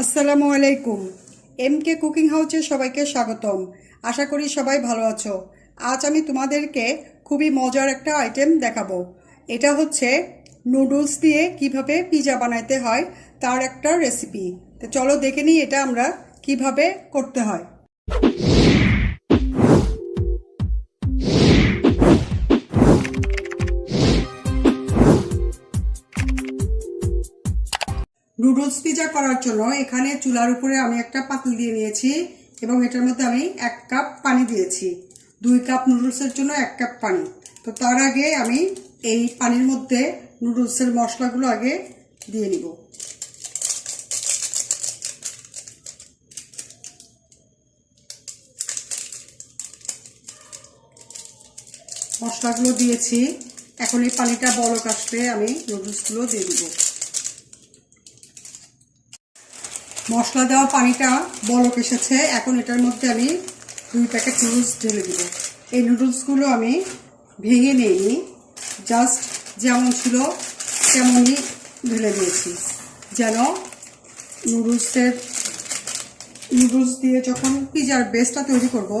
আসসালামু আলাইকুম। এমকে কুকিং হাউসে সবাইকে স্বাগতম। আশা করি সবাই ভালো আছো। আজ আমি তোমাদেরকে খুবই মজার একটা আইটেম দেখাবো। এটা হচ্ছে নুডলস দিয়ে কিভাবে পিৎজা বানাইতে হয় তার একটা রেসিপি। তো চলো দেখে নিই এটা আমরা কিভাবে করতে হয়। নুডলস পিৎজা করার জন্য এখানে চুলার উপরে আমি একটা পাতিল দিয়ে নিয়েছি এবং এটার মধ্যে আমি 1 কাপ পানি দিয়েছি। 2 কাপ নুডলসের জন্য 1 কাপ পানি। তো তার আগে আমি এই পানির মধ্যে নুডলসের মশলাগুলো আগে দিয়ে নিব। মশলাগুলো দিয়েছি। এখন এই পানিটা বলক আসলে আমি নুডলসগুলো দিয়ে দিব। মশলা দেওয়া পানিটা বলক এসেছে। এখন এটার মধ্যে আমি 2 প্যাকেট নুডলস ঢেলে দিব। এই নুডলসগুলো আমি ভেঙে নিইনি, জাস্ট যেমন ছিল তেমনই ঢেলে দিয়েছি, যেন নুডলস দিয়ে যখন পিৎজার বেসটা তৈরি করব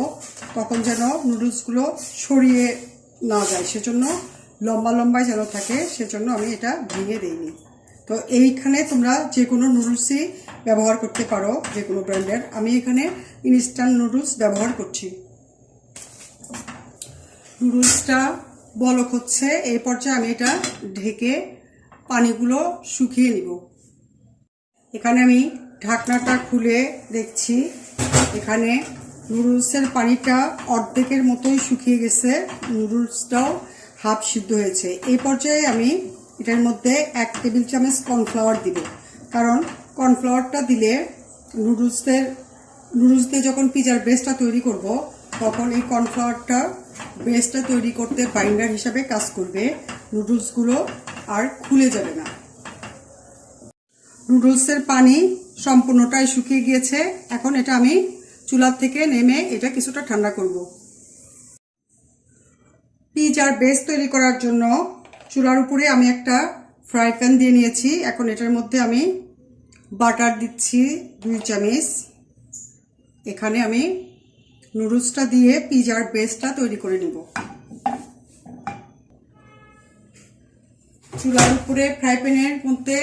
তখন যেন নুডলসগুলো ছড়িয়ে না যায়, সেজন্য লম্বা লম্বায় যেন থাকে, সেজন্য আমি এটা ভেঙে দিইনি। তো এইখানে তোমরা যে কোনো নুডলসই ব্যবহার করতে পারো, যে কোনো ব্র্যান্ডের। আমি এখানে ইনস্ট্যান্ট নুডলস ব্যবহার করছি। নুডলসটা বলক হচ্ছে, এই পর্যায়ে আমি এটা ঢেকে পানিগুলো শুকিয়ে নিব। এখানে আমি ঢাকনাটা খুলে দেখছি, এখানে নুডলসের পানিটা অর্ধেকের মতোই শুকিয়ে গেছে, নুডলসটাও হাফ সিদ্ধ হয়েছে। এই পর্যায়ে আমি এটার মধ্যে 1 টেবিল চামচ কর্নফ্লাওয়ার দিব, কারণ কর্নফ্লাওয়ারটা দিলে নুডলস দিয়ে যখন পিৎজার বেসটা তৈরি করব তখন এই কর্নফ্লাওয়ারটা বেসটা তৈরি করতে বাইন্ডার হিসাবে কাজ করবে, নুডলসগুলো আর খুলে যাবে না। নুডলসের পানি সম্পূর্ণটাই শুকিয়ে গিয়েছে। এখন এটা আমি চুলার থেকে নেমে এটা কিছুটা ঠান্ডা করব। পিৎজার বেস তৈরি করার জন্য চুলার উপরে আমি একটা ফ্রাই প্যান দিয়ে নিয়েছি। এখন এটার মধ্যে আমি বাটার দিচ্ছি 2 চামচ। এখানে আমি নুডলসটা দিয়ে পিৎজার বেসটা তৈরি করে নেব। চুলার উপরে ফ্রাই প্যানের মধ্যে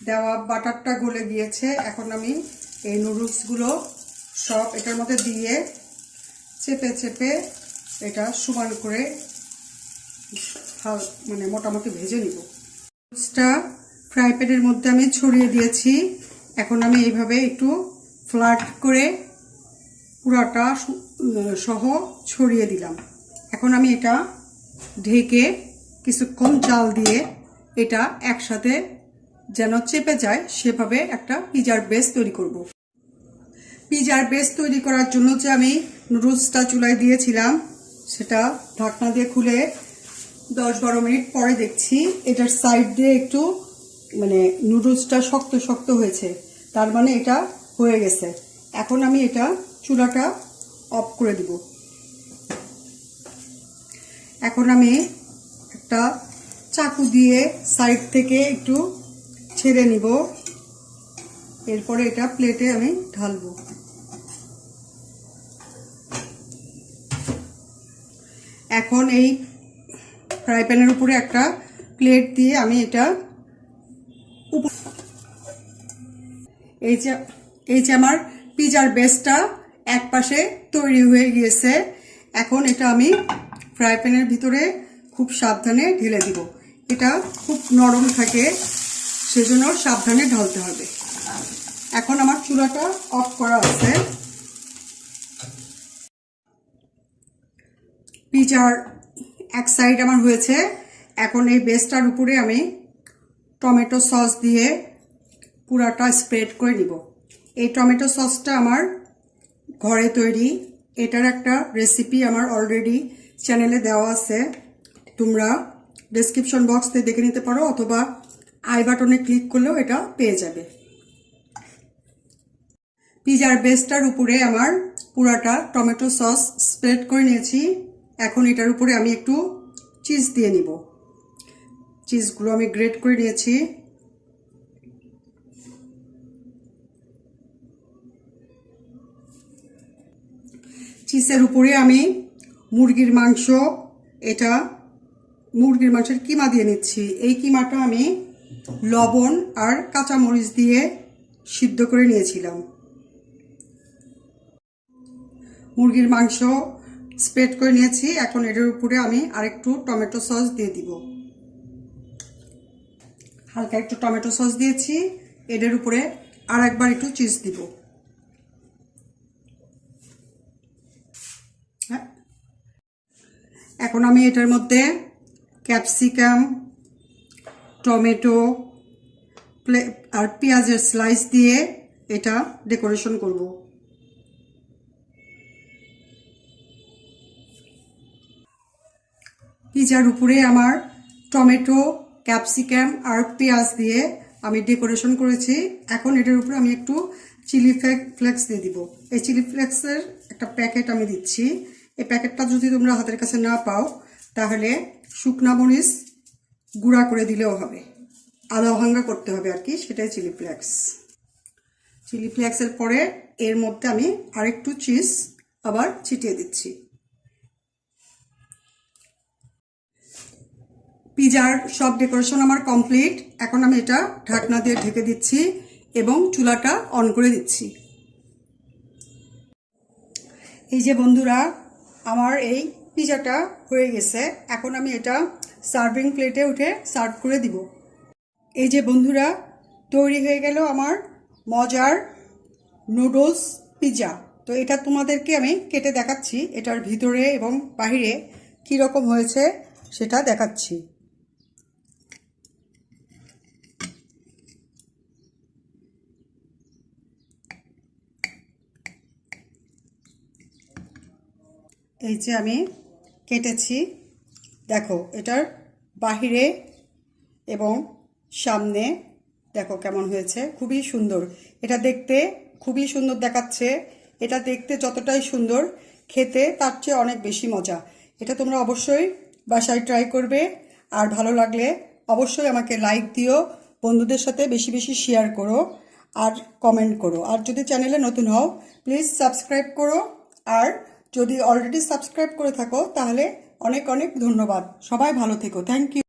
দেওয়া বাটারটা গলে গিয়েছে। এখন আমি এই নুডলসগুলো সব এটার মধ্যে দিয়ে চেপে চেপে এটা সমান করে মোটামুটি ভেজে নিব। নুডলসটা ফ্রাই প্যানের মধ্যে আমি ছড়িয়ে দিয়েছি। এখন আমি এইভাবে একটু ফ্ল্যাট করে পুরাটা সহ ছড়িয়ে দিলাম। এখন আমি এটা ঢেকে কিছুক্ষণ জাল দিয়ে এটা একসাথে যেন চেপে যায় সেভাবে একটা পিৎজার বেস তৈরি করব। পিৎজার বেস তৈরি করার জন্য যে আমি নুডলসটা চুলায় দিয়েছিলাম সেটা ঢাকনা দিয়ে খুলে 10-12 মিনিট পরে দেখছি এটার সাইড দিয়ে একটু নুডলসটা শক্ত শক্ত হয়েছে, তার মানে এটা হয়ে গেছে। এখন আমি এটা চুলাটা অফ করে দিব। এখন আমি একটা চাকু দিয়ে সাইড থেকে একটু ছেড়ে নিব, এরপরে এটা প্লেটে আমি ঢালবো। এখন এই ফ্রাই প্যানের উপরে একটা প্লেট দিয়ে আমি এটা এই যে আমার পিৎজার বেসটা এক পাশে তৈরি হয়ে গিয়েছে। এখন এটা আমি ফ্রাই প্যানের ভিতরে খুব সাবধানে ঢেলে দিব। এটা খুব নরম থাকে, সেজন্য সাবধানে ঢালতে হবে। এখন আমার চুলাটা অফ করা আছে। পিৎজার এক সাইড আমার হয়েছে। এখন এই বেসটার উপরে আমি টমেটো সস দিয়ে পুরাটা স্প্রেড করে নিব। এই টমেটো সসটা আমার ঘরে তৈরি। এটার একটা রেসিপি আমার অলরেডি চ্যানেলে দেওয়া আছে, তোমরা ডেসক্রিপশন বক্সে দেখে নিতে পারো অথবা আই বাটনে ক্লিক করলেও এটা পেয়ে যাবে। পিৎজার বেসটার উপরে আমার পুরাটা টমেটো সস স্প্রেড করে নিয়েছি। এখন এটার উপরে আমি একটু চিজ দিয়ে নিব। চিজগুলো আমি গ্রেট করে নিয়েছি। পিসের উপরে আমি মুরগির মাংস, এটা মুরগির মাংসের কিমা দিয়ে নিচ্ছি। এই কিমাটা আমি লবণ আর কাঁচামরিচ দিয়ে সিদ্ধ করে নিয়েছিলাম। মুরগির মাংস স্প্রেড করে নিয়েছি। এখন এটার উপরে আমি আরেকটু টমেটো সস দিয়ে দিব। হালকা একটু টমেটো সস দিয়েছি। এটার উপরে আর একবার একটু চিজ দিব। হ্যাঁ, এখন আমি এটার মধ্যে ক্যাপসিকাম, টমেটো আর পেঁয়াজের স্লাইস দিয়ে এটা ডেকোরেশন করব। পিজার উপরে আমার টমেটো, ক্যাপসিকাম আর পেঁয়াজ দিয়ে আমি ডেকোরেশন করেছি। এখন এটার উপরে আমি একটু চিলি ফ্লেক্স দিয়ে দিব। এই চিলি ফ্লেক্সের একটা প্যাকেট আমি দিচ্ছি। এই প্যাকেটটা যদি তোমরা হাতের কাছে না পাও তাহলে শুকনা মরিচ গুঁড়া করে দিলেও হবে, আদা ভাঙ্গা করতে হবে আর কি, সেটাই চিলি ফ্লেক্স। চিলি ফ্লেক্সের পরে এর মধ্যে আমি আরেকটু চিজ আবার ছিটিয়ে দিচ্ছি। পিজার সব ডেকোরেশন আমার কমপ্লিট। এখন আমি এটা ঢাকনা দিয়ে ঢেকে দিচ্ছি এবং চুলাটা অন করে দিচ্ছি। এই যে বন্ধুরা, আমার এই পিজাটা হয়ে গেছে। এখন আমি এটা সার্ভিং প্লেটে উঠে সার্ভ করে দিব। এই যে বন্ধুরা, তৈরি হয়ে গেল আমার মজার নুডলস পিজা। তো এটা তোমাদেরকে আমি কেটে দেখাচ্ছি, এটার ভিতরে এবং বাহিরে কীরকম হয়েছে সেটা দেখাচ্ছি। এই যে আমি কেটেছি, দেখো এটার বাহিরে এবং সামনে দেখো কেমন হয়েছে, খুবই সুন্দর। এটা দেখতে খুবই সুন্দর দেখাচ্ছে। এটা দেখতে যতটাই সুন্দর, খেতে তার চেয়ে অনেক বেশি মজা। এটা তোমরা অবশ্যই বাসায় ট্রাই করবে। আর ভালো লাগলে অবশ্যই আমাকে লাইক দিও, বন্ধুদের সাথে বেশি বেশি শেয়ার করো আর কমেন্ট করো। আর যদি চ্যানেলে নতুন হও প্লিজ সাবস্ক্রাইব করো। আর যদি অলরেডি সাবস্ক্রাইব করে থাকো তাহলে অনেক অনেক ধন্যবাদ। সবাই ভালো থেকো। Thank you.